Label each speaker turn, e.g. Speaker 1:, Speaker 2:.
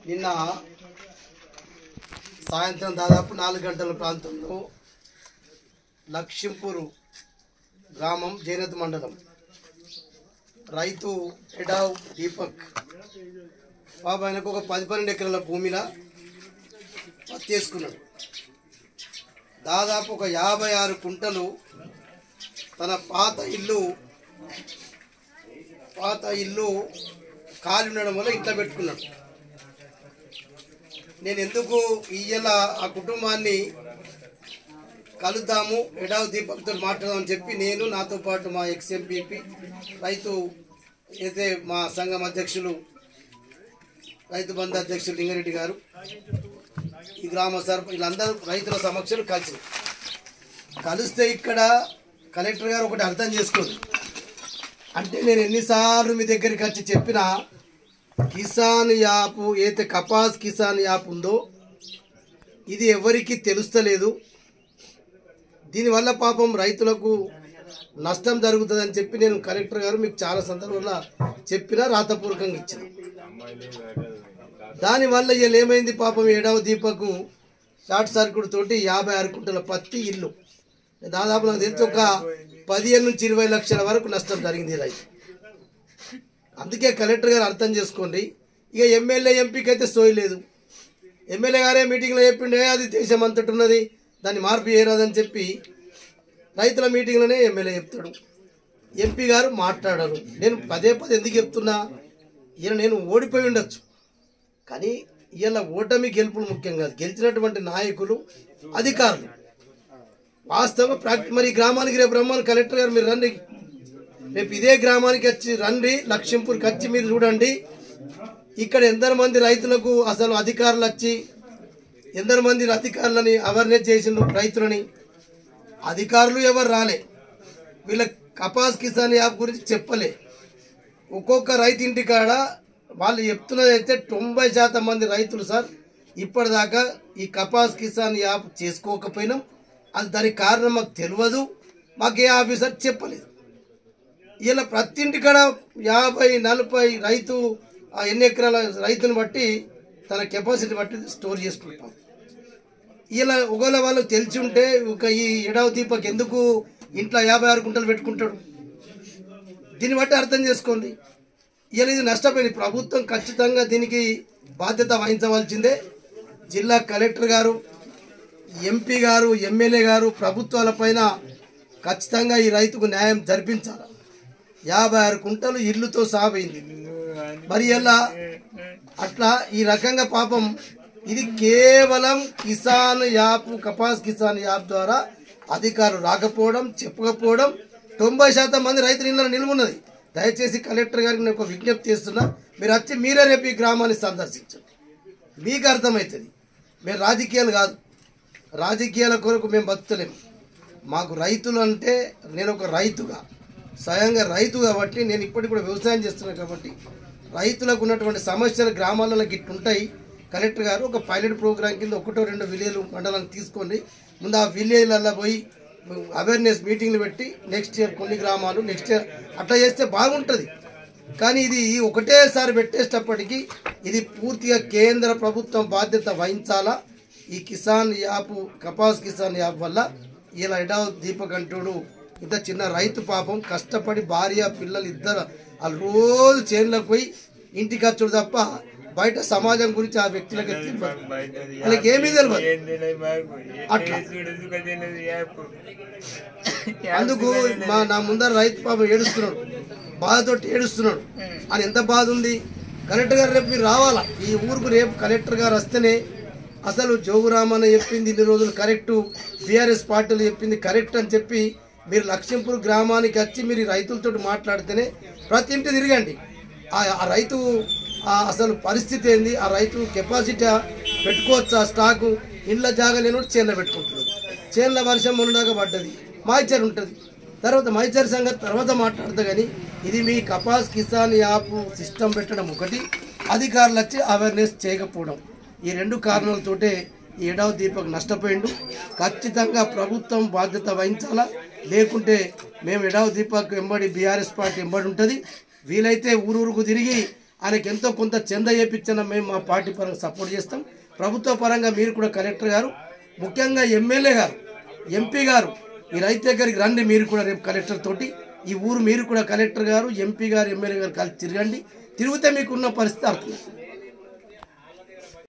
Speaker 1: నిన్న సాయంత్రం దాదాపు 4 గంటల ప్రాంతంలో లక్ష్మీపూర్ గ్రామం జైనత్ మండలం రైతు ఎడావ్ దీపక్ బాబు ఆయనకు ఒక 10-12 ఎకరాల భూమిలో పత్తి వేసుకున్నాడు. దాదాపు ఒక 56 కుంటలు తన పాత ఇల్లు ఖాళీ ఉండడం వల్ల ఇంట్లో పెట్టుకున్నాడు. నేను ఎందుకు ఇయ్యాల ఆ కుటుంబాన్ని కలుద్దాము, ఎడావ్ దీపక్తో మాట్లాడదామని చెప్పి నేను, నాతో పాటు మా ఎక్స్ఎంపీపీ రైతు అయితే మా సంఘం అధ్యక్షులు రైతు బంధు అధ్యక్షులు లింగారెడ్డి గారు, ఈ గ్రామ వీళ్ళందరూ రైతుల సమక్షంలో కలిస్తే ఇక్కడ కలెక్టర్ గారు ఒకటి అర్థం చేసుకోండి. అంటే నేను ఎన్నిసార్లు మీ దగ్గరికి వచ్చి చెప్పినా కిసాన్ యాప్ ఏదైతే కపాస్ కిసాన్ యాప్ ఉందో ఇది ఎవరికి తెలుస్తలేదు. దీనివల్ల పాపం రైతులకు నష్టం జరుగుతుందని చెప్పి నేను కలెక్టర్ గారు మీకు చాలా సందర్భంలో చెప్పినా రాతపూర్వకంగా ఇచ్చిన. దానివల్ల వీళ్ళు ఏమైంది, పాపం ఎడావ్ దీపకు షార్ట్ సర్క్యూట్ తోటి 56 కుంటల పత్తి ఇల్లు దాదాపు నాకు తెలిసి ఒక 15 నుంచి 20 లక్షల వరకు నష్టం జరిగింది రైతు. అందుకే కలెక్టర్ గారు అర్థం చేసుకోండి. ఇక ఎమ్మెల్యే ఎంపీకి అయితే సోయలేదు. ఎమ్మెల్యే గారే మీటింగ్లో చెప్పిండే అది దేశం అంతటి ఉన్నది, దాన్ని మార్పు చేయరాదని చెప్పి రైతుల మీటింగ్లోనే ఎమ్మెల్యే చెప్తాడు, ఎంపీ గారు మాట్లాడరు. నేను పదే ఎందుకు చెప్తున్నా, ఈయన నేను ఓడిపోయి ఉండొచ్చు కానీ ఇలా ఓటమి గెలుపులు ముఖ్యం కాదు, గెలిచినటువంటి నాయకులు అధికారులు వాస్తవంగా మరి గ్రామానికి రేపు రమ్మని కలెక్టర్ గారు మీరు రండి, రేపు ఇదే గ్రామానికి వచ్చి రండి, లక్ష్మీపూర్కి వచ్చి మీరు చూడండి ఇక్కడ ఎందరు మంది రైతులకు అసలు అధికారులు వచ్చి ఎందరు మంది అధికారులని అవేర్నెస్ చేసిండు రైతులని. అధికారులు ఎవరు రాలే, వీళ్ళ కపాస్ కిసాన్ యాప్ గురించి చెప్పలే. ఒక్కొక్క రైతు ఇంటి కాడ వాళ్ళు చెప్తున్నది అయితే 90% మంది రైతులు సార్ ఇప్పటిదాకా ఈ కపాస్ కిసాన్ యాప్ చేసుకోకపోయినాం, అది దానికి కారణం మాకు తెలియదు, మాకు ఏ ఆఫీసర్ చెప్పలేదు. ఇలా ప్రతి ఇంటి కాడ 50-40 రైతు ఎన్ని ఎకరాల రైతుని బట్టి తన కెపాసిటీ బట్టి స్టోర్ చేసుకుంటాం. ఇలా ఒకవేళ వాళ్ళకి తెలిసి ఉంటే ఒక ఈ ఎడావ్ దీపక్ ఎందుకు ఇంట్లో 56 కుంటలు పెట్టుకుంటాడు, దీన్ని బట్టి అర్థం చేసుకోండి. ఇలా ఇది నష్టపోయింది. ప్రభుత్వం ఖచ్చితంగా దీనికి బాధ్యత వహించవలసిందే. జిల్లా కలెక్టర్ గారు, ఎంపీ గారు, ఎమ్మెల్యే గారు ప్రభుత్వాలపైన ఖచ్చితంగా ఈ రైతుకు న్యాయం జరిపించాలి. 56 కుంటలు ఇల్లుతో సాబైంది. మరి ఎలా అట్లా ఈ రకంగా పాపం ఇది కేవలం కిసాన్ యాప్ కపాస్ కిసాన్ యాప్ ద్వారా అధికారులు రాకపోవడం, చెప్పకపోవడం 90% మంది రైతులు ఇళ్ళ నిలువున్నది. దయచేసి కలెక్టర్ గారికి నేను ఒక విజ్ఞప్తి చేస్తున్నా, మీరు వచ్చి మీరే రేపు ఈ గ్రామాన్ని సందర్శించండి, మీకు అర్థమవుతుంది. మేము రాజకీయాలు కాదు, రాజకీయాల కొరకు మేము బతుకుతలేము. మాకు రైతులు అంటే నేను ఒక రైతుగా స్వయంగా రైతు కాబట్టి నేను ఇప్పటికి కూడా వ్యవసాయం చేస్తున్నాను కాబట్టి రైతులకు ఉన్నటువంటి సమస్యలు గ్రామాలలో గిట్టుంటాయి. కలెక్టర్ గారు ఒక పైలట్ ప్రోగ్రాం కింద 1-2 విలేజ్ మండలాన్ని తీసుకోండి, ముందు ఆ విలేజ్లలో పోయి అవేర్నెస్ మీటింగ్లు పెట్టి నెక్స్ట్ ఇయర్ కొన్ని గ్రామాలు నెక్స్ట్ ఇయర్ అట్లా చేస్తే బాగుంటుంది. కానీ ఇది ఒకటేసారి పెట్టేటప్పటికీ ఇది పూర్తిగా కేంద్ర ప్రభుత్వం బాధ్యత వహించాలా. ఈ కిసాన్ యాప్ కపాస్ కిసాన్ యాప్ వల్ల ఇలా ఎడావ్ దీపక్ అంటూడు ఇంత చిన్న రైతు పాపం కష్టపడి భార్య పిల్లలు ఇద్దరు వాళ్ళు రోజు చేనులకు పోయి ఇంటికి వచ్చుడు తప్ప బయట సమాజం గురించి ఆ వ్యక్తులకి తెలియదు, వాళ్ళకి ఏమీ తెలియదు. అట్లా అందుకు నా ముందర రైతు పాపం ఏడుస్తున్నాడు, బాధతో ఏడుస్తున్నాడు. అని ఎంత బాధ ఉంది. కలెక్టర్ గారు రేపు మీరు రావాలా ఈ ఊరుకు, రేపు కలెక్టర్ గారు వస్తేనే అసలు జోగురామన్న చెప్పింది ఇన్ని రోజులు కరెక్టు, బీఆర్ఎస్ పార్టీలు చెప్పింది కరెక్ట్ అని చెప్పి మీరు లక్ష్మీపూర్ గ్రామానికి వచ్చి మీరు రైతులతో మాట్లాడితేనే ప్రతి ఇంటి తిరగండి. ఆ రైతు అసలు పరిస్థితి ఏంది, ఆ రైతు కెపాసిటీ పెట్టుకోవచ్చా, స్టాకు ఇండ్ల జాగా లేనోడు చేన్లో పెట్టుకుంటున్నాడు. చేన్ల వర్షం మొన్నదాకా పడ్డది, మాయిచర్ ఉంటుంది, తర్వాత మాయిచర్ సంగతి తర్వాత మాట్లాడతా. కానీ ఇది మీ కపాస్ కిసాన్ యాప్ సిస్టమ్ పెట్టడం ఒకటి, అధికారులు వచ్చి అవేర్నెస్ చేయకపోవడం, ఈ 2 కారణాలతోటే ఈ ఎడావ్ దీపక్ నష్టపోయిండు. ఖచ్చితంగా ప్రభుత్వం బాధ్యత వహించాలా, లేకుంటే మేము ఎడావ్ దీపక్ ఎంబడి బీఆర్ఎస్ పార్టీ ఎంబడి ఉంటుంది. వీలైతే ఊరూరుకు తిరిగి ఆయనకి ఎంతో కొంత చంద చేయించిన మేము మా పార్టీ పరంగా సపోర్ట్ చేస్తాం. ప్రభుత్వ పరంగా మీరు కూడా కలెక్టర్ గారు, ముఖ్యంగా ఎమ్మెల్యే గారు, ఎంపీ గారు ఈ రైతు దగ్గరికి రండి. మీరు కూడా రేపు కలెక్టర్ తోటి ఈ ఊరు మీరు కూడా కలెక్టర్ గారు, ఎంపీ గారు, ఎమ్మెల్యే గారు కలిసి తిరగండి. తిరిగితే మీకున్న పరిస్థితి అర్థం.